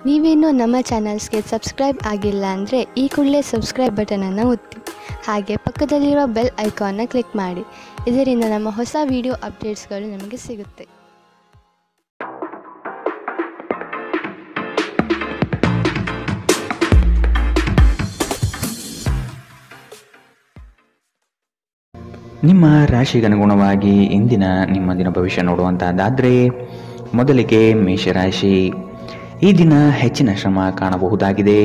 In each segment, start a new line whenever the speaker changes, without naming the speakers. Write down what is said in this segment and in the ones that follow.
ನೀವೇನೂ ನಮ್ಮ ಚಾನಲ್ಸ್ಗೆ ಸಬ್ಸ್ಕ್ರೈಬ್ ಆಗಿಲ್ಲ ಅಂದರೆ ಈ ಕೂಡಲೇ ಸಬ್ಸ್ಕ್ರೈಬ್ ಬಟನನ್ನು ಒತ್ತಿ, ಹಾಗೆ ಪಕ್ಕದಲ್ಲಿರೋ ಬೆಲ್ ಐಕಾನ್ನ ಕ್ಲಿಕ್ ಮಾಡಿ. ಇದರಿಂದ ನಮ್ಮ ಹೊಸ ವಿಡಿಯೋ ಅಪ್ಡೇಟ್ಸ್ಗಳು ನಿಮಗೆ ಸಿಗುತ್ತೆ.
ನಿಮ್ಮ ರಾಶಿಗನುಗುಣವಾಗಿ ಇಂದಿನ ನಿಮ್ಮ ದಿನ ಭವಿಷ್ಯ ನೋಡುವಂತಹದ್ದಾದರೆ ಮೊದಲಿಗೆ ಮೇಷರಾಶಿ. ಈ ದಿನ ಹೆಚ್ಚಿನ ಶ್ರಮ ಕಾಣಬಹುದಾಗಿದೆ.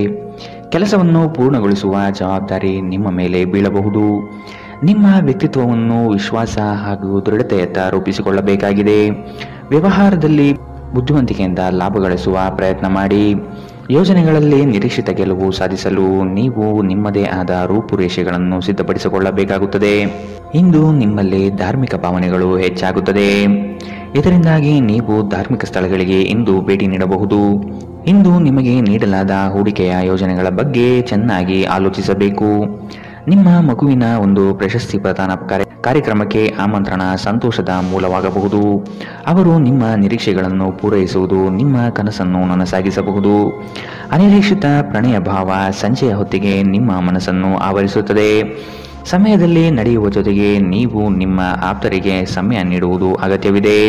ಕೆಲಸವನ್ನು ಪೂರ್ಣಗೊಳಿಸುವ ಜವಾಬ್ದಾರಿ ನಿಮ್ಮ ಮೇಲೆ ಬೀಳಬಹುದು. ನಿಮ್ಮ ವ್ಯಕ್ತಿತ್ವವನ್ನು ವಿಶ್ವಾಸ ಹಾಗೂ ದೃಢತೆಯತ್ತ ರೂಪಿಸಿಕೊಳ್ಳಬೇಕಾಗಿದೆ. ವ್ಯವಹಾರದಲ್ಲಿ ಬುದ್ಧಿವಂತಿಕೆಯಿಂದ ಲಾಭ ಗಳಿಸುವ ಪ್ರಯತ್ನ ಮಾಡಿ. ಯೋಜನೆಗಳಲ್ಲಿ ನಿರೀಕ್ಷಿತ ಗೆಲುವು ಸಾಧಿಸಲು ನೀವು ನಿಮ್ಮದೇ ಆದ ರೂಪುರೇಷೆಗಳನ್ನು ಸಿದ್ಧಪಡಿಸಿಕೊಳ್ಳಬೇಕಾಗುತ್ತದೆ. ಇಂದು ನಿಮ್ಮಲ್ಲಿ ಧಾರ್ಮಿಕ ಭಾವನೆಗಳು ಹೆಚ್ಚಾಗುತ್ತದೆ. ಇದರಿಂದಾಗಿ ನೀವು ಧಾರ್ಮಿಕ ಸ್ಥಳಗಳಿಗೆ ಇಂದು ಭೇಟಿ ನೀಡಬಹುದು. ಇಂದು ನಿಮಗೆ ನೀಡಲಾದ ಹೂಡಿಕೆಯ ಯೋಜನೆಗಳ ಬಗ್ಗೆ ಚೆನ್ನಾಗಿ ಆಲೋಚಿಸಬೇಕು. ನಿಮ್ಮ ಮಗುವಿನ ಒಂದು ಪ್ರಶಸ್ತಿ ಪ್ರದಾನ ಕಾರ್ಯಕ್ರಮಕ್ಕೆ ಆಮಂತ್ರಣ ಸಂತೋಷದ ಮೂಲವಾಗಬಹುದು. ಅವರು ನಿಮ್ಮ ನಿರೀಕ್ಷೆಗಳನ್ನು ಪೂರೈಸುವುದು ನಿಮ್ಮ ಕನಸನ್ನು ನನಸಾಗಿಸಬಹುದು. ಅನಿರೀಕ್ಷಿತ ಪ್ರಣಯ ಭಾವ ಸಂಜೆಯ ಹೊತ್ತಿಗೆ ನಿಮ್ಮ ಮನಸ್ಸನ್ನು ಆವರಿಸುತ್ತದೆ. ಸಮಯದಲ್ಲಿ ನಡೆಯುವ ಜೊತೆಗೆ ನೀವು ನಿಮ್ಮ ಆಪ್ತರಿಗೆ ಸಮಯ ನೀಡುವುದು ಅಗತ್ಯವಿದೆ.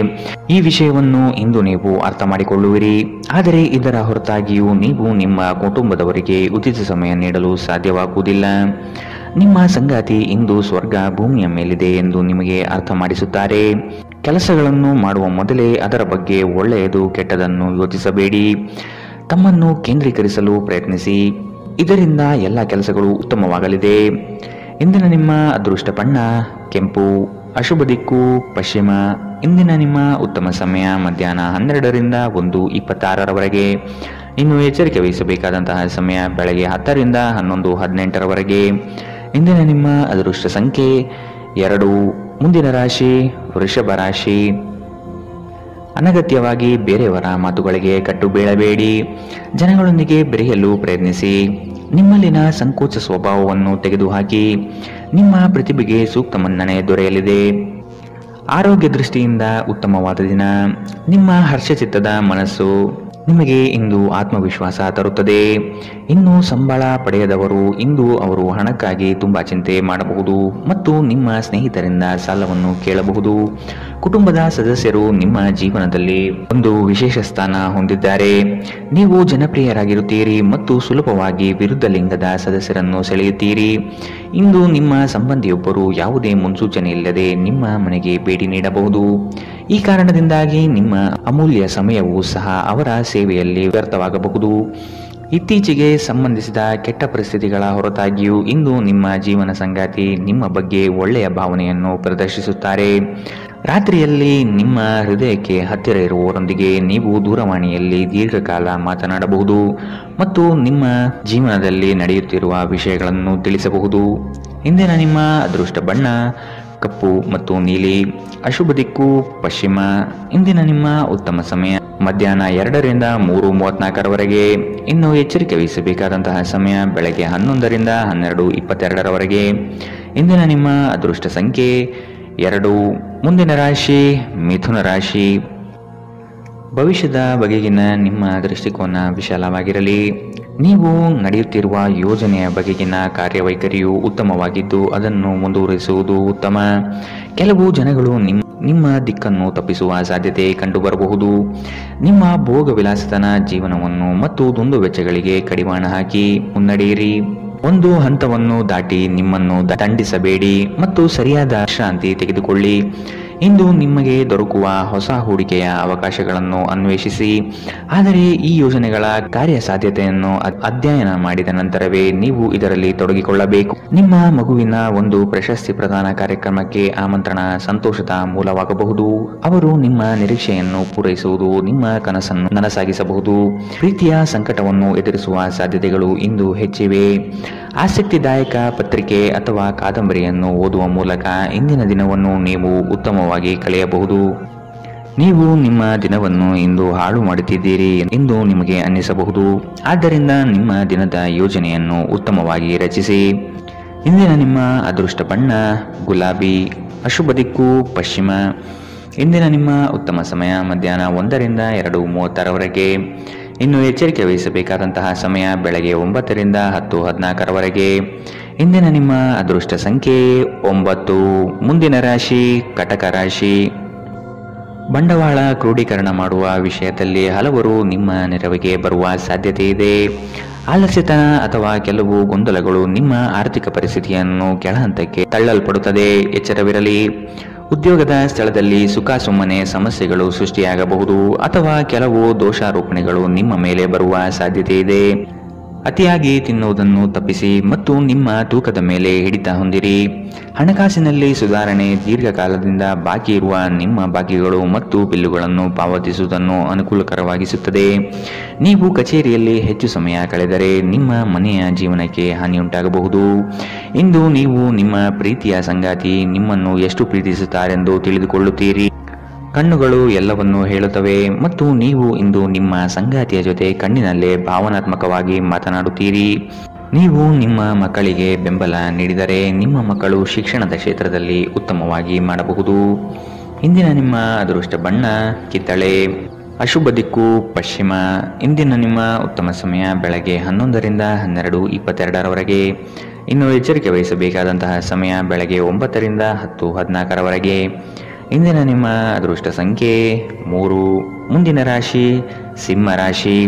ಈ ವಿಷಯವನ್ನು ಇಂದು ನೀವು ಅರ್ಥ ಮಾಡಿಕೊಳ್ಳುವಿರಿ. ಆದರೆ ಇದರ ಹೊರತಾಗಿಯೂ ನೀವು ನಿಮ್ಮ ಕುಟುಂಬದವರಿಗೆ ಉಚಿತ ಸಮಯ ನೀಡಲು ಸಾಧ್ಯವಾಗುವುದಿಲ್ಲ. ನಿಮ್ಮ ಸಂಗಾತಿ ಇಂದು ಸ್ವರ್ಗ ಭೂಮಿಯ ಮೇಲಿದೆ ಎಂದು ನಿಮಗೆ ಅರ್ಥ ಮಾಡಿಸುತ್ತಾರೆ. ಕೆಲಸಗಳನ್ನು ಮಾಡುವ ಮೊದಲೇ ಅದರ ಬಗ್ಗೆ ಒಳ್ಳೆಯದು ಕೆಟ್ಟದನ್ನು ಯೋಚಿಸಬೇಡಿ. ತಮ್ಮನ್ನು ಕೇಂದ್ರೀಕರಿಸಲು ಪ್ರಯತ್ನಿಸಿ. ಇದರಿಂದ ಎಲ್ಲ ಕೆಲಸಗಳು ಉತ್ತಮವಾಗಲಿದೆ. ಇಂದಿನ ನಿಮ್ಮ ಅದೃಷ್ಟ ಬಣ್ಣ ಕೆಂಪು. ಅಶುಭ ದಿಕ್ಕು ಪಶ್ಚಿಮ. ಇಂದಿನ ನಿಮ್ಮ ಉತ್ತಮ ಸಮಯ ಮಧ್ಯಾಹ್ನ 12ರಿಂದ 1:26ರವರೆಗೆ. ಇನ್ನು ಎಚ್ಚರಿಕೆ ವಹಿಸಬೇಕಾದಂತಹ ಸಮಯ ಬೆಳಗ್ಗೆ 10ರಿಂದ 11:18ರವರೆಗೆ. ಇಂದಿನ ನಿಮ್ಮ ಅದೃಷ್ಟ ಸಂಖ್ಯೆ 2. ಮುಂದಿನ ರಾಶಿ ವೃಷಭ ರಾಶಿ. ಅನಗತ್ಯವಾಗಿ ಬೇರೆಯವರ ಮಾತುಗಳಿಗೆ ಕಟ್ಟು ಬೀಳಬೇಡಿ. ಜನಗಳೊಂದಿಗೆ ಬೆರೆಯಲು ಪ್ರಯತ್ನಿಸಿ. ನಿಮ್ಮಲ್ಲಿನ ಸಂಕೋಚ ಸ್ವಭಾವವನ್ನು ತೆಗೆದುಹಾಕಿ. ನಿಮ್ಮ ಪ್ರತಿಭೆಗೆ ಸೂಕ್ತ ಮನ್ನಣೆ ದೊರೆಯಲಿದೆ. ಆರೋಗ್ಯ ದೃಷ್ಟಿಯಿಂದ ಉತ್ತಮವಾದ ದಿನ. ನಿಮ್ಮ ಹರ್ಷಚಿತ್ತದ ಮನಸ್ಸು ನಿಮಗೆ ಇಂದು ಆತ್ಮವಿಶ್ವಾಸ ತರುತ್ತದೆ. ಇನ್ನು ಸಂಬಳ ಪಡೆಯದವರು ಇಂದು ಅವರು ಹಣಕ್ಕಾಗಿ ತುಂಬಾ ಚಿಂತೆ ಮಾಡಬಹುದು ಮತ್ತು ನಿಮ್ಮ ಸ್ನೇಹಿತರಿಂದ ಸಾಲವನ್ನು ಕೇಳಬಹುದು. ಕುಟುಂಬದ ಸದಸ್ಯರು ನಿಮ್ಮ ಜೀವನದಲ್ಲಿ ಒಂದು ವಿಶೇಷ ಸ್ಥಾನ ಹೊಂದಿದ್ದಾರೆ. ನೀವು ಜನಪ್ರಿಯರಾಗಿರುತ್ತೀರಿ ಮತ್ತು ಸುಲಭವಾಗಿ ವಿರುದ್ಧ ಲಿಂಗದ ಸದಸ್ಯರನ್ನು ಸೆಳೆಯುತ್ತೀರಿ. ಇಂದು ನಿಮ್ಮ ಸಂಬಂಧಿಯೊಬ್ಬರು ಯಾವುದೇ ಮುನ್ಸೂಚನೆ ಇಲ್ಲದೆ ನಿಮ್ಮ ಮನೆಗೆ ಭೇಟಿ ನೀಡಬಹುದು. ಈ ಕಾರಣದಿಂದಾಗಿ ನಿಮ್ಮ ಅಮೂಲ್ಯ ಸಮಯವೂ ಸಹ ಅವರ ಸೇವೆಯಲ್ಲಿ ವ್ಯರ್ಥವಾಗಬಹುದು. ಇತ್ತೀಚೆಗೆ ಸಂಬಂಧಿಸಿದ ಕೆಟ್ಟ ಪರಿಸ್ಥಿತಿಗಳ ಹೊರತಾಗಿಯೂ ಇಂದು ನಿಮ್ಮ ಜೀವನ ಸಂಗಾತಿ ನಿಮ್ಮ ಬಗ್ಗೆ ಒಳ್ಳೆಯ ಭಾವನೆಯನ್ನು ಪ್ರದರ್ಶಿಸುತ್ತಾರೆ. ರಾತ್ರಿಯಲ್ಲಿ ನಿಮ್ಮ ಹೃದಯಕ್ಕೆ ಹತ್ತಿರ ಇರುವವರೊಂದಿಗೆ ನೀವು ದೂರವಾಣಿಯಲ್ಲಿ ದೀರ್ಘಕಾಲ ಮಾತನಾಡಬಹುದು ಮತ್ತು ನಿಮ್ಮ ಜೀವನದಲ್ಲಿ ನಡೆಯುತ್ತಿರುವ ವಿಷಯಗಳನ್ನು ತಿಳಿಸಬಹುದು. ಇಂದಿನ ನಿಮ್ಮ ಅದೃಷ್ಟ ಬಣ್ಣ ಕಪ್ಪು ಮತ್ತು ನೀಲಿ. ಅಶುಭ ದಿಕ್ಕು ಪಶ್ಚಿಮ. ಇಂದಿನ ನಿಮ್ಮ ಉತ್ತಮ ಸಮಯ ಮಧ್ಯಾಹ್ನ 2ರಿಂದ 3:34ರವರೆಗೆ. ಇನ್ನು ಎಚ್ಚರಿಕೆ ವಹಿಸಬೇಕಾದಂತಹ ಸಮಯ ಬೆಳಗ್ಗೆ 11ರಿಂದ 12:22ರವರೆಗೆ. ಇಂದಿನ ನಿಮ್ಮ ಅದೃಷ್ಟ ಸಂಖ್ಯೆ 2. ಮುಂದಿನ ರಾಶಿ ಮಿಥುನ ರಾಶಿ. ಭವಿಷ್ಯದ ಬಗೆಗಿನ ನಿಮ್ಮ ದೃಷ್ಟಿಕೋನ ವಿಶಾಲವಾಗಿರಲಿ. ನೀವು ನಡೆಯುತ್ತಿರುವ ಯೋಜನೆಯ ಬಗೆಗಿನ ಕಾರ್ಯವೈಖರಿಯು ಉತ್ತಮವಾಗಿದ್ದು ಅದನ್ನು ಮುಂದುವರಿಸುವುದು ಉತ್ತಮ. ಕೆಲವು ಜನಗಳು ನಿಮ್ಮ ದಿಕ್ಕನ್ನು ತಪ್ಪಿಸುವ ಸಾಧ್ಯತೆ ಕಂಡುಬರಬಹುದು. ನಿಮ್ಮ ಭೋಗ ವಿಲಾಸತನ ಜೀವನವನ್ನು ಮತ್ತು ದುಂದು ವೆಚ್ಚಗಳಿಗೆ ಕಡಿವಾಣ ಹಾಕಿ ಮುನ್ನಡೆಯಿರಿ. ಒಂದು ಹಂತವನ್ನು ದಾಟಿ ನಿಮ್ಮನ್ನು ದಂಡಿಸಬೇಡಿ ಮತ್ತು ಸರಿಯಾದ ವಿಶ್ರಾಂತಿ ತೆಗೆದುಕೊಳ್ಳಿ. ಇಂದು ನಿಮಗೆ ದೊರಕುವ ಹೊಸ ಹೂಡಿಕೆಯ ಅವಕಾಶಗಳನ್ನು ಅನ್ವೇಷಿಸಿ. ಆದರೆ ಈ ಯೋಜನೆಗಳ ಕಾರ್ಯಸಾಧ್ಯತೆಯನ್ನು ಅಧ್ಯಯನ ಮಾಡಿದ ನಂತರವೇ ನೀವು ಇದರಲ್ಲಿ ತೊಡಗಿಕೊಳ್ಳಬೇಕು. ನಿಮ್ಮ ಮಗುವಿನ ಒಂದು ಪ್ರಶಸ್ತಿ ಪ್ರದಾನ ಕಾರ್ಯಕ್ರಮಕ್ಕೆ ಆಮಂತ್ರಣ ಸಂತೋಷದ ಮೂಲವಾಗಬಹುದು. ಅವರು ನಿಮ್ಮ ನಿರೀಕ್ಷೆಯನ್ನು ಪೂರೈಸುವುದು ನಿಮ್ಮ ಕನಸನ್ನು ನನಸಾಗಿಸಬಹುದು. ಪ್ರೀತಿಯ ಸಂಕಟವನ್ನು ಎದುರಿಸುವ ಸಾಧ್ಯತೆಗಳು ಇಂದು ಹೆಚ್ಚಿವೆ. ಆಸಕ್ತಿದಾಯಕ ಪತ್ರಿಕೆ ಅಥವಾ ಕಾದಂಬರಿಯನ್ನು ಓದುವ ಮೂಲಕ ಇಂದಿನ ದಿನವನ್ನು ನೀವು ಉತ್ತಮವಾಗಿ ಕಳೆಯಬಹುದು. ನೀವು ನಿಮ್ಮ ದಿನವನ್ನು ಇಂದು ಹಾಳು ಮಾಡುತ್ತಿದ್ದೀರಿ ಎಂದು ನಿಮಗೆ ಅನ್ನಿಸಬಹುದು. ಆದ್ದರಿಂದ ನಿಮ್ಮ ದಿನದ ಯೋಜನೆಯನ್ನು ಉತ್ತಮವಾಗಿ ರಚಿಸಿ. ಇಂದಿನ ನಿಮ್ಮ ಅದೃಷ್ಟ ಬಣ್ಣ ಗುಲಾಬಿ. ಅಶುಭ ದಿಕ್ಕು ಪಶ್ಚಿಮ. ಇಂದಿನ ನಿಮ್ಮ ಉತ್ತಮ ಸಮಯ ಮಧ್ಯಾಹ್ನ 1ರಿಂದ 2:36ರವರೆಗೆ. ಇನ್ನು ಎಚ್ಚರಿಕೆ ವಹಿಸಬೇಕಾದಂತಹ ಸಮಯ ಬೆಳಗ್ಗೆ 9 ರಿಂದ 10:14 ಇಂದಿನ ನಿಮ್ಮ ಅದೃಷ್ಟ ಸಂಖ್ಯೆ 9. ಮುಂದಿನ ರಾಶಿ ಕಟಕ ರಾಶಿ. ಬಂಡವಾಳ ಕ್ರೋಢೀಕರಣ ಮಾಡುವ ವಿಷಯದಲ್ಲಿ ಹಲವರು ನಿಮ್ಮ ನೆರವಿಗೆ ಬರುವ ಸಾಧ್ಯತೆ ಇದೆ. ಆಲಸ್ಯತನ ಅಥವಾ ಕೆಲವು ಗೊಂದಲಗಳು ನಿಮ್ಮ ಆರ್ಥಿಕ ಪರಿಸ್ಥಿತಿಯನ್ನು ಕೆಳಹಂತಕ್ಕೆ ತಳ್ಳಲ್ಪಡುತ್ತದೆ. ಎಚ್ಚರವಿರಲಿ. ಉದ್ಯೋಗದ ಸ್ಥಳದಲ್ಲಿ ಸುಮ್ಮನೆ ಸಮಸ್ಯೆಗಳು ಸೃಷ್ಟಿಯಾಗಬಹುದು ಅಥವಾ ಕೆಲವು ದೋಷಾರೋಪಣೆಗಳು ನಿಮ್ಮ ಮೇಲೆ ಬರುವ ಸಾಧ್ಯತೆ ಇದೆ. ಅತಿಯಾಗಿ ತಿನ್ನುವುದನ್ನು ತಪ್ಪಿಸಿ ಮತ್ತು ನಿಮ್ಮ ತೂಕದ ಮೇಲೆ ಹಿಡಿತ ಹೊಂದಿರಿ. ಹಣಕಾಸಿನಲ್ಲಿ ಸುಧಾರಣೆ. ದೀರ್ಘಕಾಲದಿಂದ ಬಾಕಿ ಇರುವ ನಿಮ್ಮ ಬಾಕಿಗಳು ಮತ್ತು ಬಿಲ್ಲುಗಳನ್ನು ಪಾವತಿಸುವುದನ್ನು ಅನುಕೂಲಕರವಾಗಿಸುತ್ತದೆ. ನೀವು ಕಚೇರಿಯಲ್ಲಿ ಹೆಚ್ಚು ಸಮಯ ಕಳೆದರೆ ನಿಮ್ಮ ಮನೆಯ ಜೀವನಕ್ಕೆ ಹಾನಿಯುಂಟಾಗಬಹುದು. ಇಂದು ನೀವು ನಿಮ್ಮ ಪ್ರೀತಿಯ ಸಂಗಾತಿ ನಿಮ್ಮನ್ನು ಎಷ್ಟು ಪ್ರೀತಿಸುತ್ತಾರೆಂದು ತಿಳಿದುಕೊಳ್ಳುತ್ತೀರಿ. ಕಣ್ಣುಗಳು ಎಲ್ಲವನ್ನೂ ಹೇಳುತ್ತವೆ ಮತ್ತು ನೀವು ಇಂದು ನಿಮ್ಮ ಸಂಗಾತಿಯ ಜೊತೆ ಕಣ್ಣಿನಲ್ಲೇ ಭಾವನಾತ್ಮಕವಾಗಿ ಮಾತನಾಡುತ್ತೀರಿ. ನೀವು ನಿಮ್ಮ ಮಕ್ಕಳಿಗೆ ಬೆಂಬಲ ನೀಡಿದರೆ ನಿಮ್ಮ ಮಕ್ಕಳು ಶಿಕ್ಷಣದ ಕ್ಷೇತ್ರದಲ್ಲಿ ಉತ್ತಮವಾಗಿ ಮಾಡಬಹುದು. ಇಂದಿನ ನಿಮ್ಮ ಅದೃಷ್ಟ ಬಣ್ಣ ಕಿತ್ತಳೆ. ಅಶುಭ ದಿಕ್ಕು ಪಶ್ಚಿಮ. ಇಂದಿನ ನಿಮ್ಮ ಉತ್ತಮ ಸಮಯ ಬೆಳಗ್ಗೆ 11 ರಿಂದ 12:22. ಇನ್ನು ಎಚ್ಚರಿಕೆ ವಹಿಸಬೇಕಾದಂತಹ ಸಮಯ ಬೆಳಗ್ಗೆ 9 ರಿಂದ 10:14. ಇಂದಿನ ನಿಮ್ಮ ಅದೃಷ್ಟ ಸಂಖ್ಯೆ 3. ಮುಂದಿನ ರಾಶಿ ಸಿಂಹ ರಾಶಿ.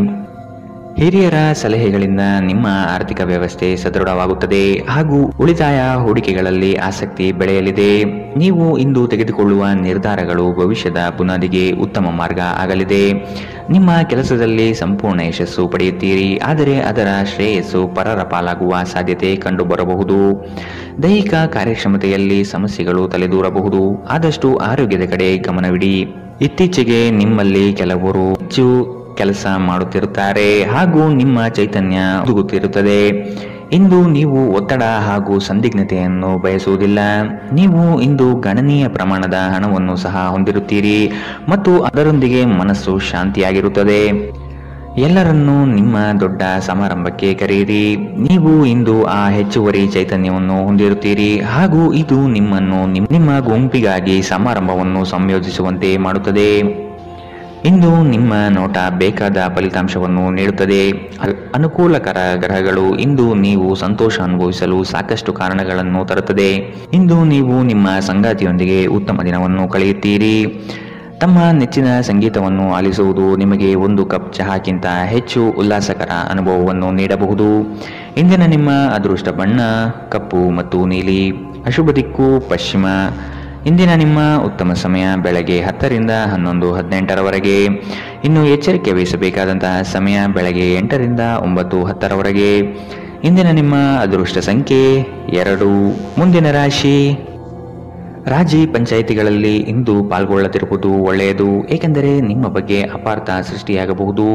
ಹಿರಿಯರ ಸಲಹೆಗಳಿಂದ ನಿಮ್ಮ ಆರ್ಥಿಕ ವ್ಯವಸ್ಥೆ ಸದೃಢವಾಗುತ್ತದೆ ಹಾಗೂ ಉಳಿತಾಯ ಹೂಡಿಕೆಗಳಲ್ಲಿ ಆಸಕ್ತಿ ಬೆಳೆಯಲಿದೆ. ನೀವು ಇಂದು ತೆಗೆದುಕೊಳ್ಳುವ ನಿರ್ಧಾರಗಳು ಭವಿಷ್ಯದ ಬುನಾದಿಗೆ ಉತ್ತಮ ಮಾರ್ಗ ಆಗಲಿದೆ. ನಿಮ್ಮ ಕೆಲಸದಲ್ಲಿ ಸಂಪೂರ್ಣ ಯಶಸ್ಸು ಪಡೆಯುತ್ತೀರಿ, ಆದರೆ ಅದರ ಶ್ರೇಯಸ್ಸು ಪರರ ಪಾಲಾಗುವ ಸಾಧ್ಯತೆ ಕಂಡುಬರಬಹುದು. ದೈಹಿಕ ಕಾರ್ಯಕ್ಷಮತೆಯಲ್ಲಿ ಸಮಸ್ಯೆಗಳು ತಲೆದೂರಬಹುದು. ಆದಷ್ಟು ಆರೋಗ್ಯದ ಕಡೆ ಗಮನವಿಡಿ. ಇತ್ತೀಚೆಗೆ ನಿಮ್ಮಲ್ಲಿ ಕೆಲವರು ಹೆಚ್ಚು ಕೆಲಸ ಮಾಡುತ್ತಿರುತ್ತಾರೆ ಹಾಗೂ ನಿಮ್ಮ ಚೈತನ್ಯ ಹುದುಗುತ್ತಿರುತ್ತದೆ. ಇಂದು ನೀವು ಒತ್ತಡ ಹಾಗೂ ಸಂದಿಗ್ಧತೆಯನ್ನು ಬಯಸುವುದಿಲ್ಲ. ನೀವು ಇಂದು ಗಣನೀಯ ಪ್ರಮಾಣದ ಹಣವನ್ನು ಸಹ ಹೊಂದಿರುತ್ತೀರಿ ಮತ್ತು ಅದರೊಂದಿಗೆ ಮನಸ್ಸು ಶಾಂತಿಯಾಗಿರುತ್ತದೆ. ಎಲ್ಲರನ್ನೂ ನಿಮ್ಮ ದೊಡ್ಡ ಸಮಾರಂಭಕ್ಕೆ ಕರೆಯಿರಿ. ನೀವು ಇಂದು ಆ ಹೆಚ್ಚುವರಿ ಚೈತನ್ಯವನ್ನು ಹೊಂದಿರುತ್ತೀರಿ ಹಾಗೂ ಇದು ನಿಮ್ಮನ್ನು ನಿಮ್ಮ ಗುಂಪಿಗಾಗಿ ಸಮಾರಂಭವನ್ನು ಸಂಯೋಜಿಸುವಂತೆ ಮಾಡುತ್ತದೆ. ಇಂದು ನಿಮ್ಮ ನೋಟ ಬೇಕಾದ ಫಲಿತಾಂಶವನ್ನು ನೀಡುತ್ತದೆ. ಅನುಕೂಲಕರ ಗ್ರಹಗಳು ಇಂದು ನೀವು ಸಂತೋಷ ಅನುಭವಿಸಲು ಸಾಕಷ್ಟು ಕಾರಣಗಳನ್ನು ತರುತ್ತದೆ. ಇಂದು ನೀವು ನಿಮ್ಮ ಸಂಗಾತಿಯೊಂದಿಗೆ ಉತ್ತಮ ದಿನವನ್ನು ಕಳೆಯುತ್ತೀರಿ. ತಮ್ಮ ನೆಚ್ಚಿನ ಸಂಗೀತವನ್ನು ಆಲಿಸುವುದು ನಿಮಗೆ 1 ಕಪ್ ಚಹಾಕ್ಕಿಂತ ಹೆಚ್ಚು ಉಲ್ಲಾಸಕರ ಅನುಭವವನ್ನು ನೀಡಬಹುದು. ಇಂದಿನ ನಿಮ್ಮ ಅದೃಷ್ಟ ಬಣ್ಣ ಕಪ್ಪು ಮತ್ತು ನೀಲಿ. ಅಶುಭ ದಿಕ್ಕು ಪಶ್ಚಿಮ. ಇಂದಿನ ನಿಮ್ಮ ಉತ್ತಮ ಸಮಯ ಬೆಳಗ್ಗೆ 10 ರಿಂದ 11:18. ಇನ್ನು ಎಚ್ಚರಿಕೆ ವಹಿಸಬೇಕಾದಂತಹ ಸಮಯ ಬೆಳಗ್ಗೆ 8 ರಿಂದ 9:10. ಇಂದಿನ ನಿಮ್ಮ ಅದೃಷ್ಟ ಸಂಖ್ಯೆ 2. ಮುಂದಿನ ರಾಶಿ ರಾಜಿ ಪಂಚಾಯಿತಿಗಳಲ್ಲಿ ಇಂದು ಪಾಲ್ಗೊಳ್ಳದಿರುವುದು ಒಳ್ಳೆಯದು, ಏಕೆಂದರೆ ನಿಮ್ಮ ಬಗ್ಗೆ ಅಪಾರ್ಥ ಸೃಷ್ಟಿಯಾಗಬಹುದು.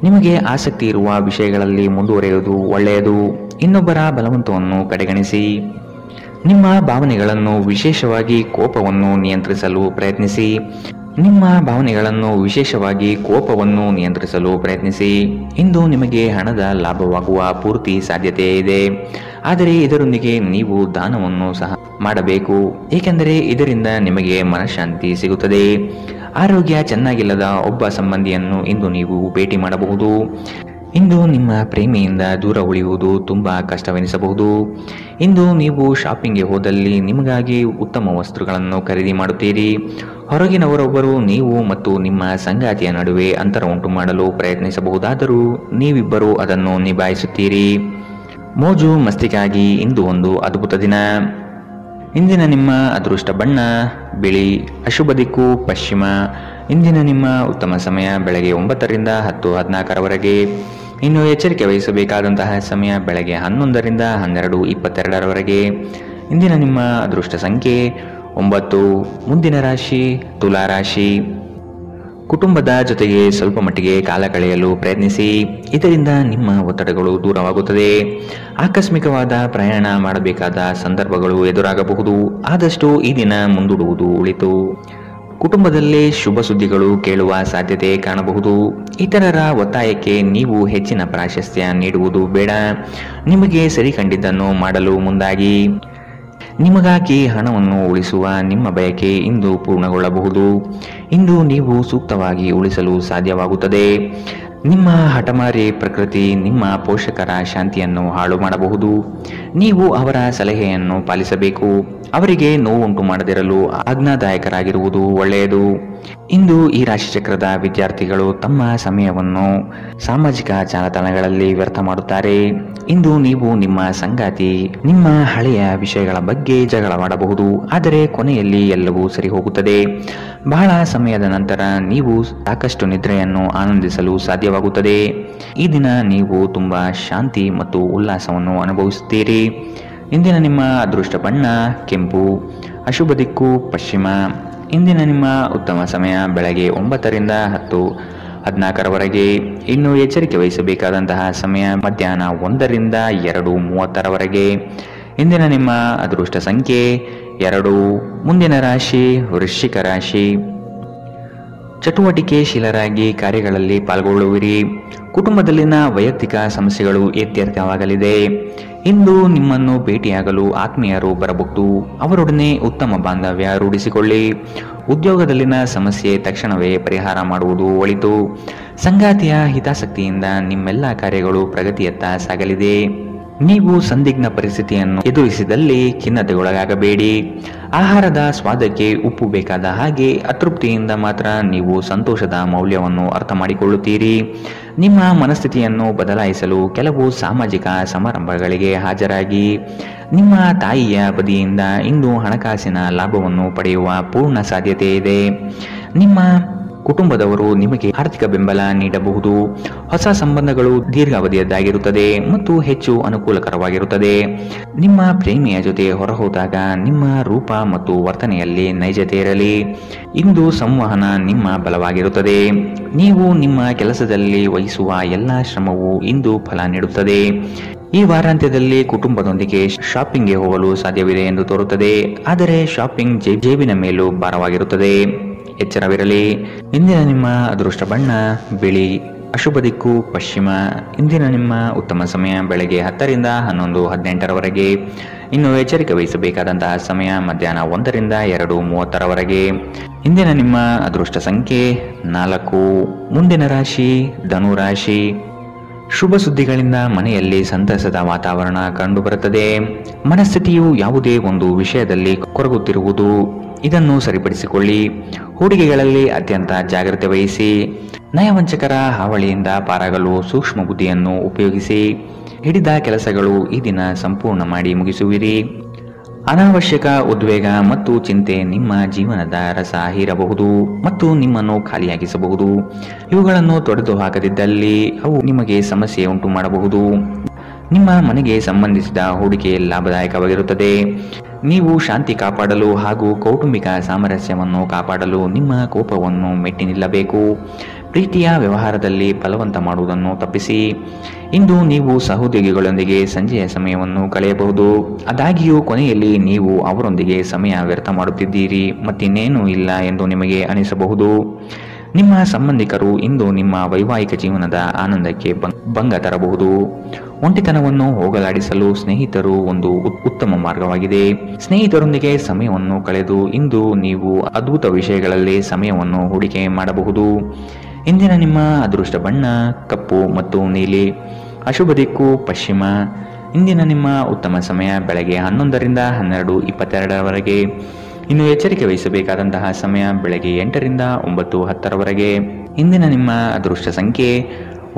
ನಿಮಗೆ ಆಸಕ್ತಿ ಇರುವ ವಿಷಯಗಳಲ್ಲಿ ಮುಂದುವರಿಯುವುದು ಒಳ್ಳೆಯದು. ಇನ್ನೊಬ್ಬರ ಬಲವಂತವನ್ನು ಕಡೆಗಣಿಸಿ. ನಿಮ್ಮ ಭಾವನೆಗಳನ್ನು ವಿಶೇಷವಾಗಿ ಕೋಪವನ್ನು ನಿಯಂತ್ರಿಸಲು ಪ್ರಯತ್ನಿಸಿ. ಇಂದು ನಿಮಗೆ ಹಣದ ಲಾಭವಾಗುವ ಪೂರ್ತಿ ಸಾಧ್ಯತೆ ಇದೆ, ಆದರೆ ಇದರೊಂದಿಗೆ ನೀವು ದಾನವನ್ನು ಸಹ ಮಾಡಬೇಕು, ಏಕೆಂದರೆ ಇದರಿಂದ ನಿಮಗೆ ಮನಃಶಾಂತಿ ಸಿಗುತ್ತದೆ. ಆರೋಗ್ಯ ಚೆನ್ನಾಗಿಲ್ಲದ ಒಬ್ಬ ಸಂಬಂಧಿಯನ್ನು ಇಂದು ನೀವು ಭೇಟಿ ಮಾಡಬಹುದು. ಇಂದು ನಿಮ್ಮ ಪ್ರೇಮಿಯಿಂದ ದೂರ ಉಳಿಯುವುದು ತುಂಬಾ ಕಷ್ಟವೆನಿಸಬಹುದು. ಇಂದು ನೀವು ಶಾಪಿಂಗ್ಗೆ ಹೋದಲ್ಲಿ ನಿಮಗಾಗಿ ಉತ್ತಮ ವಸ್ತುಗಳನ್ನು ಖರೀದಿ ಮಾಡುತ್ತೀರಿ. ಹೊರಗಿನವರೊಬ್ಬರು ನೀವು ಮತ್ತು ನಿಮ್ಮ ಸಂಗಾತಿಯ ನಡುವೆ ಅಂತರ ಉಂಟು ಮಾಡಲು ಪ್ರಯತ್ನಿಸಬಹುದಾದರೂ ನೀವಿಬ್ಬರು ಅದನ್ನು ನಿಭಾಯಿಸುತ್ತೀರಿ. ಮೋಜು ಮಸ್ತಿಗಾಗಿ ಇಂದು ಒಂದು ಅದ್ಭುತ ದಿನ. ಇಂದಿನ ನಿಮ್ಮ ಅದೃಷ್ಟ ಬಣ್ಣ ಬಿಳಿ. ಅಶುಭ ದಿಕ್ಕು ಪಶ್ಚಿಮ. ಇಂದಿನ ನಿಮ್ಮ ಉತ್ತಮ ಸಮಯ ಬೆಳಗ್ಗೆ 9 ರಿಂದ 10:14. ಇನ್ನು ಎಚ್ಚರಿಕೆ ವಹಿಸಬೇಕಾದಂತಹ ಸಮಯ ಬೆಳಗ್ಗೆ 11 ರಿಂದ 12:22. ಇಂದಿನ ನಿಮ್ಮ ಅದೃಷ್ಟ ಸಂಖ್ಯೆ 9. ಮುಂದಿನ ರಾಶಿ ತುಲಾ ರಾಶಿ. ಕುಟುಂಬದ ಜೊತೆಗೆ ಸ್ವಲ್ಪ ಮಟ್ಟಿಗೆ ಕಾಲ ಕಳೆಯಲು ಪ್ರಯತ್ನಿಸಿ. ಇದರಿಂದ ನಿಮ್ಮ ಒತ್ತಡಗಳು ದೂರವಾಗುತ್ತದೆ. ಆಕಸ್ಮಿಕವಾದ ಪ್ರಯಾಣ ಮಾಡಬೇಕಾದ ಸಂದರ್ಭಗಳು ಎದುರಾಗಬಹುದು. ಆದಷ್ಟು ಈ ದಿನ ಮುಂದೂಡುವುದು ಒಳಿತು. ಕುಟುಂಬದಲ್ಲಿ ಶುಭ ಸುದ್ದಿಗಳು ಕೇಳುವ ಸಾಧ್ಯತೆ ಕಾಣಬಹುದು. ಇತರರ ಒತ್ತಾಯಕ್ಕೆ ನೀವು ಹೆಚ್ಚಿನ ಪ್ರಾಶಸ್ತ್ಯ ನೀಡುವುದು ಬೇಡ. ನಿಮಗೆ ಸರಿ ಕಂಡಿದ್ದನ್ನು ಮಾಡಲು ಮುಂದಾಗಿ. ನಿಮಗಾಗಿ ಹಣವನ್ನು ಉಳಿಸುವ ನಿಮ್ಮ ಬಯಕೆ ಇಂದು ಪೂರ್ಣಗೊಳ್ಳಬಹುದು. ಇಂದು ನೀವು ಸೂಕ್ತವಾಗಿ ಉಳಿಸಲು ಸಾಧ್ಯವಾಗುತ್ತದೆ. ನಿಮ್ಮ ಹಠಮಾರಿ ಪ್ರಕೃತಿ ನಿಮ್ಮ ಪೋಷಕರ ಶಾಂತಿಯನ್ನು ಹಾಳು ಮಾಡಬಹುದು. ನೀವು ಅವರ ಸಲಹೆಯನ್ನು ಪಾಲಿಸಬೇಕು. ಅವರಿಗೆ ನೋವುಂಟು ಮಾಡದಿರಲು ಆಜ್ಞಾದಾಯಕರಾಗಿರುವುದು ಒಳ್ಳೆಯದು. ಇಂದು ಈ ರಾಶಿಚಕ್ರದ ವಿದ್ಯಾರ್ಥಿಗಳು ತಮ್ಮ ಸಮಯವನ್ನು ಸಾಮಾಜಿಕ ಜಾಲತಾಣಗಳಲ್ಲಿ ವ್ಯರ್ಥ ಮಾಡುತ್ತಾರೆ. ಇಂದು ನೀವು ನಿಮ್ಮ ಸಂಗಾತಿ ನಿಮ್ಮ ಹಳೆಯ ವಿಷಯಗಳ ಬಗ್ಗೆ ಜಗಳವಾಡಬಹುದು, ಆದರೆ ಕೊನೆಯಲ್ಲಿ ಎಲ್ಲವೂ ಸರಿ ಹೋಗುತ್ತದೆ. ಬಹಳ ಸಮಯದ ನಂತರ ನೀವು ಸಾಕಷ್ಟು ನಿದ್ರೆಯನ್ನು ಆನಂದಿಸಲು ಸಾಧ್ಯವಾಗುತ್ತದೆ. ಈ ದಿನ ನೀವು ತುಂಬಾ ಶಾಂತಿ ಮತ್ತು ಉಲ್ಲಾಸವನ್ನು ಅನುಭವಿಸುತ್ತೀರಿ. ಇಂದಿನ ನಿಮ್ಮ ಅದೃಷ್ಟ ಬಣ್ಣ ಕೆಂಪು, ಅಶುಭ ದಿಕ್ಕು ಪಶ್ಚಿಮ. ಇಂದಿನ ನಿಮ್ಮ ಉತ್ತಮ ಸಮಯ ಬೆಳಗ್ಗೆ 9 ರಿಂದ 10:14 ಇನ್ನು ಎಚ್ಚರಿಕೆ ವಹಿಸಬೇಕಾದಂತಹ ಸಮಯ ಮಧ್ಯಾಹ್ನ 1 ರಿಂದ 2:30 ಇಂದಿನ ನಿಮ್ಮ ಅದೃಷ್ಟ ಸಂಖ್ಯೆ 2. ಮುಂದಿನ ರಾಶಿ ವೃಶ್ಚಿಕ ರಾಶಿ. ಚಟುವಟಿಕೆಶೀಲರಾಗಿ ಕಾರ್ಯಗಳಲ್ಲಿ ಪಾಲ್ಗೊಳ್ಳುವಿರಿ. ಕುಟುಂಬದಲ್ಲಿನ ವೈಯಕ್ತಿಕ ಸಮಸ್ಯೆಗಳು ಇತ್ಯರ್ಥವಾಗಲಿದೆ. ಇಂದು ನಿಮ್ಮನ್ನು ಭೇಟಿಯಾಗಲು ಆತ್ಮೀಯರು ಬರಬಹುದು. ಅವರೊಡನೆ ಉತ್ತಮ ಬಾಂಧವ್ಯ ರೂಢಿಸಿಕೊಳ್ಳಿ. ಉದ್ಯೋಗದಲ್ಲಿನ ಸಮಸ್ಯೆ ತಕ್ಷಣವೇ ಪರಿಹಾರ ಮಾಡುವುದು ಒಳಿತು. ಸಂಗಾತಿಯ ಹಿತಾಸಕ್ತಿಯಿಂದ ನಿಮ್ಮೆಲ್ಲ ಕಾರ್ಯಗಳು ಪ್ರಗತಿಯತ್ತ ಸಾಗಲಿದೆ. ನೀವು ಸಂದಿಗ್ಧ ಪರಿಸ್ಥಿತಿಯನ್ನು ಎದುರಿಸಿದಲ್ಲಿ ಖಿನ್ನತೆಗೊಳಗಾಗಬೇಡಿ. ಆಹಾರದ ಸ್ವಾದಕ್ಕೆ ಉಪ್ಪು ಬೇಕಾದ ಹಾಗೆ ಅತೃಪ್ತಿಯಿಂದ ಮಾತ್ರ ನೀವು ಸಂತೋಷದ ಮೌಲ್ಯವನ್ನು ಅರ್ಥ ಮಾಡಿಕೊಳ್ಳುತ್ತೀರಿ. ನಿಮ್ಮ ಮನಸ್ಥಿತಿಯನ್ನು ಬದಲಾಯಿಸಲು ಕೆಲವು ಸಾಮಾಜಿಕ ಸಮಾರಂಭಗಳಿಗೆ ಹಾಜರಾಗಿ. ನಿಮ್ಮ ತಾಯಿಯ ಬದಿಯಿಂದ ಇಂದು ಹಣಕಾಸಿನ ಲಾಭವನ್ನು ಪಡೆಯುವ ಪೂರ್ಣ ಸಾಧ್ಯತೆ ಇದೆ. ನಿಮ್ಮ ಕುಟುಂಬದವರು ನಿಮಗೆ ಆರ್ಥಿಕ ಬೆಂಬಲ ನೀಡಬಹುದು. ಹೊಸ ಸಂಬಂಧಗಳು ದೀರ್ಘಾವಧಿಯದ್ದಾಗಿರುತ್ತದೆ ಮತ್ತು ಹೆಚ್ಚು ಅನುಕೂಲಕರವಾಗಿರುತ್ತದೆ. ನಿಮ್ಮ ಪ್ರೇಮಿಯ ಜೊತೆ ಹೊರಹೋದಾಗ ನಿಮ್ಮ ರೂಪ ಮತ್ತು ವರ್ತನೆಯಲ್ಲಿ ನೈಜತೆ ಇರಲಿ. ಇಂದು ಸಂವಹನ ನಿಮ್ಮ ಬಲವಾಗಿರುತ್ತದೆ. ನೀವು ನಿಮ್ಮ ಕೆಲಸದಲ್ಲಿ ವಹಿಸುವ ಎಲ್ಲ ಶ್ರಮವು ಇಂದು ಫಲ ನೀಡುತ್ತದೆ. ಈ ವಾರಾಂತ್ಯದಲ್ಲಿ ಕುಟುಂಬದೊಂದಿಗೆ ಶಾಪಿಂಗ್ಗೆ ಹೋಗಲು ಸಾಧ್ಯವಿದೆ ಎಂದು ತೋರುತ್ತದೆ, ಆದರೆ ಶಾಪಿಂಗ್ ಜೇಬಿನ ಮೇಲೂ ಭಾರವಾಗಿರುತ್ತದೆ. ಎಚ್ಚರವಿರಲಿ. ಇಂದಿನ ನಿಮ್ಮ ಅದೃಷ್ಟ ಬಣ್ಣ ಬಿಳಿ, ಅಶುಭ ದಿಕ್ಕು ಪಶ್ಚಿಮ. ಇಂದಿನ ನಿಮ್ಮ ಉತ್ತಮ ಸಮಯ ಬೆಳಗ್ಗೆ 10 ರಿಂದ 11:18 ಇನ್ನು ಎಚ್ಚರಿಕೆ ವಹಿಸಬೇಕಾದಂತಹ ಸಮಯ ಮಧ್ಯಾಹ್ನ 1 ರಿಂದ 2:30 ಇಂದಿನ ನಿಮ್ಮ ಅದೃಷ್ಟ ಸಂಖ್ಯೆ 4. ಮುಂದಿನ ರಾಶಿ ಧನುರಾಶಿ. ಶುಭ ಸುದ್ದಿಗಳಿಂದ ಮನೆಯಲ್ಲಿ ಸಂತಸದ ವಾತಾವರಣ ಕಂಡುಬರುತ್ತದೆ. ಮನಸ್ಥಿತಿಯು ಯಾವುದೇ ಒಂದು ವಿಷಯದಲ್ಲಿ ಕೊರಗುತ್ತಿರುವುದು, ಇದನ್ನು ಸರಿಪಡಿಸಿಕೊಳ್ಳಿ. ಹೂಡಿಕೆಗಳಲ್ಲಿ ಅತ್ಯಂತ ಜಾಗ್ರತೆ ವಹಿಸಿ. ನಯವಂಚಕರ ಹಾವಳಿಯಿಂದ ಪಾರಾಗಲು ಸೂಕ್ಷ್ಮ ಬುದ್ಧಿಯನ್ನು ಉಪಯೋಗಿಸಿ. ಹಿಡಿದ ಕೆಲಸಗಳು ಈ ದಿನ ಸಂಪೂರ್ಣ ಮಾಡಿ ಮುಗಿಸುವಿರಿ. ಅನಾವಶ್ಯಕ ಉದ್ವೇಗ ಮತ್ತು ಚಿಂತೆ ನಿಮ್ಮ ಜೀವನದ ರಸ ಹೀರಬಹುದು ಮತ್ತು ನಿಮ್ಮನ್ನು ಖಾಲಿಯಾಗಿಸಬಹುದು. ಇವುಗಳನ್ನು ತೊಡೆದು ಹಾಕದಿದ್ದಲ್ಲಿ ಅವು ನಿಮಗೆ ಸಮಸ್ಯೆ ಉಂಟು ಮಾಡಬಹುದು. ನಿಮ್ಮ ಮನೆಗೆ ಸಂಬಂಧಿಸಿದ ಹೂಡಿಕೆ ಲಾಭದಾಯಕವಾಗಿರುತ್ತದೆ. ನೀವು ಶಾಂತಿ ಕಾಪಾಡಲು ಹಾಗೂ ಕೌಟುಂಬಿಕ ಸಾಮರಸ್ಯವನ್ನು ಕಾಪಾಡಲು ನಿಮ್ಮ ಕೋಪವನ್ನು ಮೆಟ್ಟಿ ನಿಲ್ಲಬೇಕು. ಪ್ರೀತಿಯ ವ್ಯವಹಾರದಲ್ಲಿ ಬಲವಂತ ಮಾಡುವುದನ್ನು ತಪ್ಪಿಸಿ. ಇಂದು ನೀವು ಸಹೋದ್ಯೋಗಿಗಳೊಂದಿಗೆ ಸಂಜೆಯ ಸಮಯವನ್ನು ಕಳೆಯಬಹುದು. ಆದಾಗ್ಯೂ ಕೊನೆಯಲ್ಲಿ ನೀವು ಅವರೊಂದಿಗೆ ಸಮಯ ವ್ಯರ್ಥ ಮಾಡುತ್ತಿದ್ದೀರಿ ಮತ್ತಿನ್ನೇನೂ ಇಲ್ಲ ಎಂದು ನಿಮಗೆ ಅನಿಸಬಹುದು. ನಿಮ್ಮ ಸಂಬಂಧಿಕರು ಇಂದು ನಿಮ್ಮ ವೈವಾಹಿಕ ಜೀವನದ ಆನಂದಕ್ಕೆ ಭಂಗ ತರಬಹುದು. ಒಂಟಿತನವನ್ನು ಹೋಗಲಾಡಿಸಲು ಸ್ನೇಹಿತರು ಒಂದು ಉತ್ತಮ ಮಾರ್ಗವಾಗಿದೆ. ಸ್ನೇಹಿತರೊಂದಿಗೆ ಸಮಯವನ್ನು ಕಳೆದು ಇಂದು ನೀವು ಅದ್ಭುತ ವಿಷಯಗಳಲ್ಲಿ ಸಮಯವನ್ನು ಹೂಡಿಕೆ ಮಾಡಬಹುದು. ಇಂದಿನ ನಿಮ್ಮ ಅದೃಷ್ಟ ಬಣ್ಣ ಕಪ್ಪು ಮತ್ತು ನೀಲಿ, ಅಶುಭ ದಿಕ್ಕು ಪಶ್ಚಿಮ. ಇಂದಿನ ನಿಮ್ಮ ಉತ್ತಮ ಸಮಯ ಬೆಳಗ್ಗೆ 11 ರಿಂದ 12:22 ಇನ್ನು ಎಚ್ಚರಿಕೆ ವಹಿಸಬೇಕಾದಂತಹ ಸಮಯ ಬೆಳಗ್ಗೆ 8 ರಿಂದ 9:10 ಇಂದಿನ ನಿಮ್ಮ ಅದೃಷ್ಟ ಸಂಖ್ಯೆ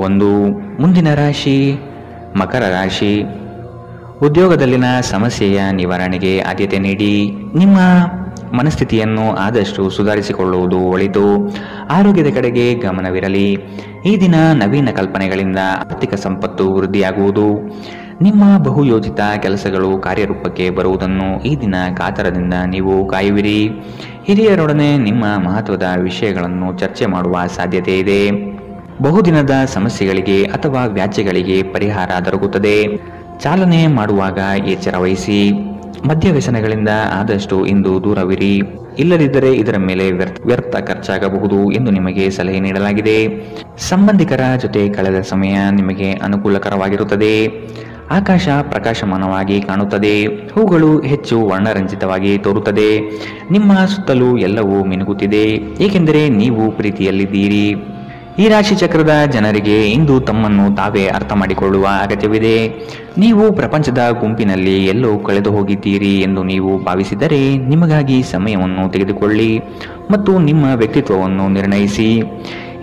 1. ಮುಂದಿನ ರಾಶಿ ಮಕರ ರಾಶಿ. ಉದ್ಯೋಗದಲ್ಲಿನ ಸಮಸ್ಯೆಯ ನಿವಾರಣೆಗೆ ಆದ್ಯತೆ ನೀಡಿ. ನಿಮ್ಮ ಮನಸ್ಥಿತಿಯನ್ನು ಆದಷ್ಟು ಸುಧಾರಿಸಿಕೊಳ್ಳುವುದು ಒಳಿತು. ಆರೋಗ್ಯದ ಕಡೆಗೆ ಗಮನವಿರಲಿ. ಈ ದಿನ ನವೀನ ಕಲ್ಪನೆಗಳಿಂದ ಆರ್ಥಿಕ ಸಂಪತ್ತು ವೃದ್ಧಿಯಾಗುವುದು. ನಿಮ್ಮ ಬಹುಯೋಜಿತ ಕೆಲಸಗಳು ಕಾರ್ಯರೂಪಕ್ಕೆ ಬರುವುದನ್ನು ಈ ದಿನ ಕಾತರದಿಂದ ನೀವು ಕಾಯುವಿರಿ. ಹಿರಿಯರೊಡನೆ ನಿಮ್ಮ ಮಹತ್ವದ ವಿಷಯಗಳನ್ನು ಚರ್ಚೆ ಮಾಡುವ ಸಾಧ್ಯತೆ ಇದೆ. ಬಹುದಿನದ ಸಮಸ್ಯೆಗಳಿಗೆ ಅಥವಾ ವ್ಯಾಜ್ಯಗಳಿಗೆ ಪರಿಹಾರ ದೊರಕುತ್ತದೆ. ಚಾಲನೆ ಮಾಡುವಾಗ ಎಚ್ಚರ ವಹಿಸಿ. ಮದ್ಯ ವ್ಯಸನಗಳಿಂದ ಆದಷ್ಟು ಇಂದು ದೂರವಿರಿ. ಇಲ್ಲದಿದ್ದರೆ ಇದರ ಮೇಲೆ ವ್ಯರ್ಥ ಖರ್ಚಾಗಬಹುದು ಎಂದು ನಿಮಗೆ ಸಲಹೆ ನೀಡಲಾಗಿದೆ. ಸಂಬಂಧಿಕರ ಜೊತೆ ಕಳೆದ ಸಮಯ ನಿಮಗೆ ಅನುಕೂಲಕರವಾಗಿರುತ್ತದೆ. ಆಕಾಶ ಪ್ರಕಾಶಮಾನವಾಗಿ ಕಾಣುತ್ತದೆ. ಹೂಗಳು ಹೆಚ್ಚು ವರ್ಣರಂಜಿತವಾಗಿ ತೋರುತ್ತದೆ. ನಿಮ್ಮ ಸುತ್ತಲೂ ಎಲ್ಲವೂ ಮಿನುಗುತ್ತಿದೆ, ಏಕೆಂದರೆ ನೀವು ಪ್ರೀತಿಯಲ್ಲಿದ್ದೀರಿ. ಈ ರಾಶಿ ಚಕ್ರದ ಜನರಿಗೆ ಇಂದು ತಮ್ಮನ್ನು ತಾವೇ ಅರ್ಥ ಮಾಡಿಕೊಳ್ಳುವ ಅಗತ್ಯವಿದೆ. ನೀವು ಪ್ರಪಂಚದ ಗುಂಪಿನಲ್ಲಿ ಎಲ್ಲೋ ಕಳೆದು ಹೋಗಿದ್ದೀರಿ ಎಂದು ನೀವು ಭಾವಿಸಿದರೆ ನಿಮಗಾಗಿ ಸಮಯವನ್ನು ತೆಗೆದುಕೊಳ್ಳಿ ಮತ್ತು ನಿಮ್ಮ ವ್ಯಕ್ತಿತ್ವವನ್ನು ನಿರ್ಣಯಿಸಿ.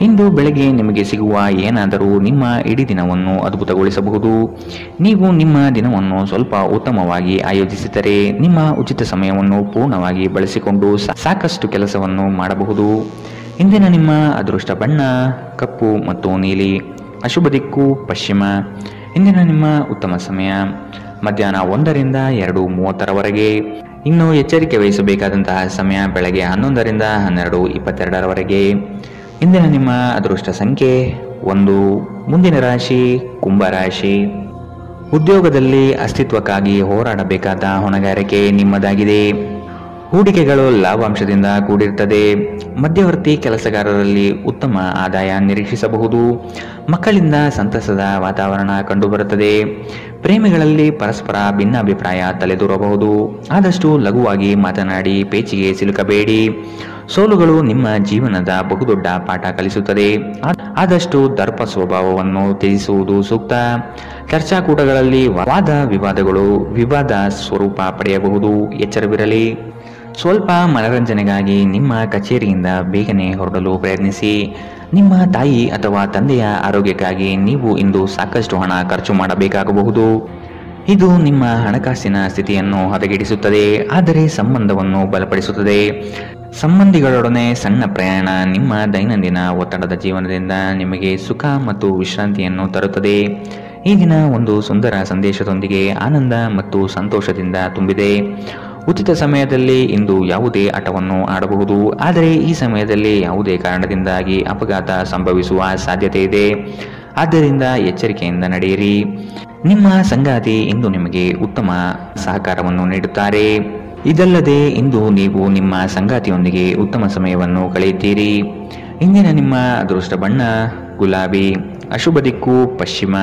ಇಂದು ಬೆಳಗ್ಗೆ ನಿಮಗೆ ಸಿಗುವ ಏನಾದರೂ ನಿಮ್ಮ ಇಡೀ ದಿನವನ್ನು ಅದ್ಭುತಗೊಳಿಸಬಹುದು. ನೀವು ನಿಮ್ಮ ದಿನವನ್ನು ಸ್ವಲ್ಪ ಉತ್ತಮವಾಗಿ ಆಯೋಜಿಸಿದರೆ ನಿಮ್ಮ ಉಚಿತ ಸಮಯವನ್ನು ಪೂರ್ಣವಾಗಿ ಬಳಸಿಕೊಂಡು ಸಾಕಷ್ಟು ಕೆಲಸವನ್ನು ಮಾಡಬಹುದು. ಇಂದಿನ ನಿಮ್ಮ ಅದೃಷ್ಟ ಬಣ್ಣ ಕಪ್ಪು ಮತ್ತು ನೀಲಿ. ಅಶುಭ ದಿಕ್ಕು ಪಶ್ಚಿಮ. ಇಂದಿನ ನಿಮ್ಮ ಉತ್ತಮ ಸಮಯ ಮಧ್ಯಾಹ್ನ 1ರಿಂದ 2:30ರವರೆಗೆ. ಇನ್ನು ಎಚ್ಚರಿಕೆ ವಹಿಸಬೇಕಾದಂತಹ ಸಮಯ ಬೆಳಗ್ಗೆ 11ರಿಂದ 12:22ರವರೆಗೆ. ಇಂದಿನ ನಿಮ್ಮ ಅದೃಷ್ಟ ಸಂಖ್ಯೆ 1. ಮುಂದಿನ ರಾಶಿ ಕುಂಭರಾಶಿ. ಉದ್ಯೋಗದಲ್ಲಿ ಅಸ್ತಿತ್ವಕ್ಕಾಗಿ ಹೋರಾಡಬೇಕಾದ ಹೊಣೆಗಾರಿಕೆ ನಿಮ್ಮದಾಗಿದೆ. ಹೂಡಿಕೆಗಳು ಲಾಭಾಂಶದಿಂದ ಕೂಡಿರುತ್ತದೆ. ಮಧ್ಯವರ್ತಿ ಕೆಲಸಗಾರರಲ್ಲಿ ಉತ್ತಮ ಆದಾಯ ನಿರೀಕ್ಷಿಸಬಹುದು. ಮಕ್ಕಳಿಂದ ಸಂತಸದ ವಾತಾವರಣ ಕಂಡುಬರುತ್ತದೆ. ಪ್ರೇಮಿಗಳಲ್ಲಿ ಪರಸ್ಪರ ಭಿನ್ನಾಭಿಪ್ರಾಯ ತಲೆದೂರಬಹುದು. ಆದಷ್ಟು ಲಘುವಾಗಿ ಮಾತನಾಡಿ ಪೇಚಿಗೆ ಸಿಲುಕಬೇಡಿ. ಸೋಲುಗಳು ನಿಮ್ಮ ಜೀವನದ ಬಹುದೊಡ್ಡ ಪಾಠ ಕಲಿಸುತ್ತದೆ. ಆದಷ್ಟು ದರ್ಪ ಸ್ವಭಾವವನ್ನು ತ್ಯಜಿಸುವುದು ಸೂಕ್ತ. ಚರ್ಚಾಕೂಟಗಳಲ್ಲಿ ವಾದ ವಿವಾದಗಳು ವಿವಾದ ಸ್ವರೂಪ ಪಡೆಯಬಹುದು. ಎಚ್ಚರವಿರಲಿ. ಸ್ವಲ್ಪ ಮನರಂಜನೆಗಾಗಿ ನಿಮ್ಮ ಕಚೇರಿಯಿಂದ ಬೇಗನೆ ಹೊರಡಲು ಪ್ರಯತ್ನಿಸಿ. ನಿಮ್ಮ ತಾಯಿ ಅಥವಾ ತಂದೆಯ ಆರೋಗ್ಯಕ್ಕಾಗಿ ನೀವು ಇಂದು ಸಾಕಷ್ಟು ಹಣ ಖರ್ಚು ಮಾಡಬೇಕಾಗಬಹುದು. ಇದು ನಿಮ್ಮ ಹಣಕಾಸಿನ ಸ್ಥಿತಿಯನ್ನು ಹದಗೆಡಿಸುತ್ತದೆ, ಆದರೆ ಸಂಬಂಧವನ್ನು ಬಲಪಡಿಸುತ್ತದೆ. ಸಂಬಂಧಿಗಳೊಡನೆ ಸಣ್ಣ ಪ್ರಯಾಣ ನಿಮ್ಮ ದೈನಂದಿನ ಒತ್ತಡದ ಜೀವನದಿಂದ ನಿಮಗೆ ಸುಖ ಮತ್ತು ವಿಶ್ರಾಂತಿಯನ್ನು ತರುತ್ತದೆ. ಈ ದಿನ ಒಂದು ಸುಂದರ ಸಂದೇಶದೊಂದಿಗೆ ಆನಂದ ಮತ್ತು ಸಂತೋಷದಿಂದ ತುಂಬಿದೆ. ಉಚಿತ ಸಮಯದಲ್ಲಿ ಇಂದು ಯಾವುದೇ ಆಟವನ್ನು ಆಡಬಹುದು, ಆದರೆ ಈ ಸಮಯದಲ್ಲಿ ಯಾವುದೇ ಕಾರಣದಿಂದಾಗಿ ಅಪಘಾತ ಸಂಭವಿಸುವ ಸಾಧ್ಯತೆ ಇದೆ. ಆದ್ದರಿಂದ ಎಚ್ಚರಿಕೆಯಿಂದ ನಡೆಯಿರಿ. ನಿಮ್ಮ ಸಂಗಾತಿ ಇಂದು ನಿಮಗೆ ಉತ್ತಮ ಸಹಕಾರವನ್ನು ನೀಡುತ್ತಾರೆ. ಇದಲ್ಲದೆ ಇಂದು ನೀವು ನಿಮ್ಮ ಸಂಗಾತಿಯೊಂದಿಗೆ ಉತ್ತಮ ಸಮಯವನ್ನು ಕಳೆಯುತ್ತೀರಿ. ಇಂದಿನ ನಿಮ್ಮ ಅದೃಷ್ಟ ಬಣ್ಣ ಗುಲಾಬಿ. ಅಶುಭ ದಿಕ್ಕು ಪಶ್ಚಿಮ.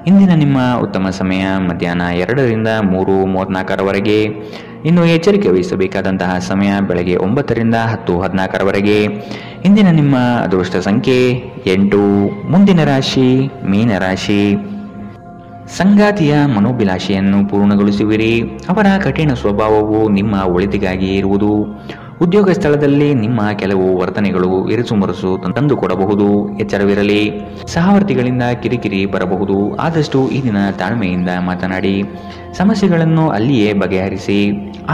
ಇಂದಿನ ನಿಮ್ಮ ಉತ್ತಮ ಸಮಯ ಮಧ್ಯಾಹ್ನ 2ರಿಂದ 3:34ರವರೆಗೆ. ಇನ್ನು ಎಚ್ಚರಿಕೆ ವಹಿಸಬೇಕಾದಂತಹ ಸಮಯ ಬೆಳಗ್ಗೆ 9ರಿಂದ 10:14ರವರೆಗೆ. ಇಂದಿನ ನಿಮ್ಮ ಅದೃಷ್ಟ ಸಂಖ್ಯೆ 8. ಮುಂದಿನ ರಾಶಿ ಮೀನರಾಶಿ. ಸಂಗಾತಿಯ ಮನೋಭಿಲಾಷೆಯನ್ನು ಪೂರ್ಣಗೊಳಿಸುವಿರಿ. ಅವರ ಕಠಿಣ ಸ್ವಭಾವವು ನಿಮ್ಮ ಒಳಿತಿಗಾಗಿ ಇರುವುದು. ಉದ್ಯೋಗ ಸ್ಥಳದಲ್ಲಿ ನಿಮ್ಮ ಕೆಲವು ವರ್ತನೆಗಳು ಇರಿಸುಮುರುಸು ತಂದುಕೊಡಬಹುದು. ಎಚ್ಚರವಿರಲಿ. ಸಹವರ್ತಿಗಳಿಂದ ಕಿರಿಕಿರಿ ಬರಬಹುದು. ಆದಷ್ಟು ಈ ದಿನ ತಾಳ್ಮೆಯಿಂದ ಮಾತನಾಡಿ ಸಮಸ್ಯೆಗಳನ್ನು ಅಲ್ಲಿಯೇ ಬಗೆಹರಿಸಿ.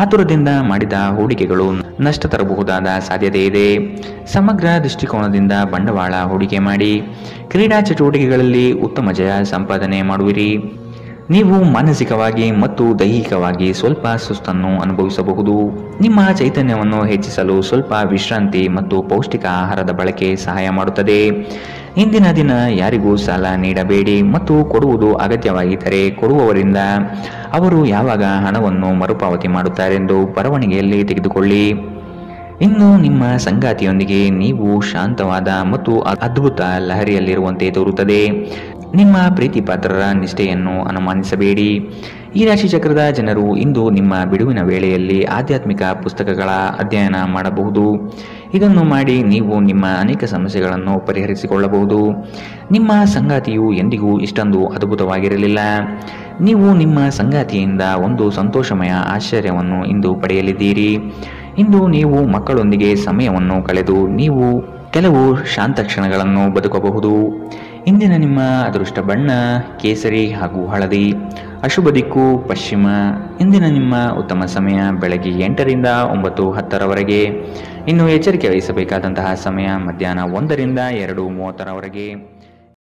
ಆತುರದಿಂದ ಮಾಡಿದ ಹೂಡಿಕೆಗಳು ನಷ್ಟ ತರಬಹುದಾದ ಸಾಧ್ಯತೆ ಇದೆ. ಸಮಗ್ರ ದೃಷ್ಟಿಕೋನದಿಂದ ಬಂಡವಾಳ ಹೂಡಿಕೆ ಮಾಡಿ. ಕ್ರೀಡಾ ಚಟುವಟಿಕೆಗಳಲ್ಲಿ ಉತ್ತಮ ಜಯ ಸಂಪಾದನೆ ಮಾಡುವಿರಿ. ನೀವು ಮಾನಸಿಕವಾಗಿ ಮತ್ತು ದೈಹಿಕವಾಗಿ ಸ್ವಲ್ಪ ಸುಸ್ತನ್ನು ಅನುಭವಿಸಬಹುದು. ನಿಮ್ಮ ಚೈತನ್ಯವನ್ನು ಹೆಚ್ಚಿಸಲು ಸ್ವಲ್ಪ ವಿಶ್ರಾಂತಿ ಮತ್ತು ಪೌಷ್ಟಿಕ ಆಹಾರದ ಬಳಕೆ ಸಹಾಯ ಮಾಡುತ್ತದೆ. ಇಂದಿನ ದಿನ ಯಾರಿಗೂ ಸಾಲ ನೀಡಬೇಡಿ ಮತ್ತು ಕೊಡುವುದು ಅಗತ್ಯವಾಗಿದ್ದರೆ ಕೊಡುವವರಿಂದ ಅವರು ಯಾವಾಗ ಹಣವನ್ನು ಮರುಪಾವತಿ ಮಾಡುತ್ತಾರೆಂದು ಬರವಣಿಗೆಯಲ್ಲಿ ತೆಗೆದುಕೊಳ್ಳಿ. ಇನ್ನು ನಿಮ್ಮ ಸಂಗಾತಿಯೊಂದಿಗೆ ನೀವು ಶಾಂತವಾದ ಮತ್ತು ಅದ್ಭುತ ಲಹರಿಯಲ್ಲಿರುವಂತೆ ತೋರುತ್ತದೆ. ನಿಮ್ಮ ಪ್ರೀತಿ ಪಾತ್ರರ ನಿಷ್ಠೆಯನ್ನು ಅನುಮಾನಿಸಬೇಡಿ. ಈ ರಾಶಿ ಚಕ್ರದ ಜನರು ಇಂದು ನಿಮ್ಮ ಬಿಡುವಿನ ವೇಳೆಯಲ್ಲಿ ಆಧ್ಯಾತ್ಮಿಕ ಪುಸ್ತಕಗಳ ಅಧ್ಯಯನ ಮಾಡಬಹುದು. ಇದನ್ನು ಮಾಡಿ ನೀವು ನಿಮ್ಮ ಅನೇಕ ಸಮಸ್ಯೆಗಳನ್ನು ಪರಿಹರಿಸಿಕೊಳ್ಳಬಹುದು. ನಿಮ್ಮ ಸಂಗಾತಿಯು ಎಂದಿಗೂ ಇಷ್ಟೊಂದು ಅದ್ಭುತವಾಗಿರಲಿಲ್ಲ. ನೀವು ನಿಮ್ಮ ಸಂಗಾತಿಯಿಂದ ಒಂದು ಸಂತೋಷಮಯ ಆಶ್ಚರ್ಯವನ್ನು ಇಂದು ಪಡೆಯಲಿದ್ದೀರಿ. ಇಂದು ನೀವು ಮಕ್ಕಳೊಂದಿಗೆ ಸಮಯವನ್ನು ಕಳೆದು ನೀವು ಕೆಲವು ಶಾಂತ ಕ್ಷಣಗಳನ್ನು ಬದುಕಬಹುದು. ಇಂದಿನ ನಿಮ್ಮ ಅದೃಷ್ಟ ಬಣ್ಣ ಕೇಸರಿ ಹಾಗೂ ಹಳದಿ. ಅಶುಭ ದಿಕ್ಕು ಪಶ್ಚಿಮ. ಇಂದಿನ ನಿಮ್ಮ ಉತ್ತಮ ಸಮಯ ಬೆಳಗ್ಗೆ 8ರಿಂದ 9:10ರವರೆಗೆ. ಇನ್ನು ಎಚ್ಚರಿಕೆ ವಹಿಸಬೇಕಾದಂತಹ ಸಮಯ ಮಧ್ಯಾಹ್ನ 1ರಿಂದ 2:30ರವರೆಗೆ.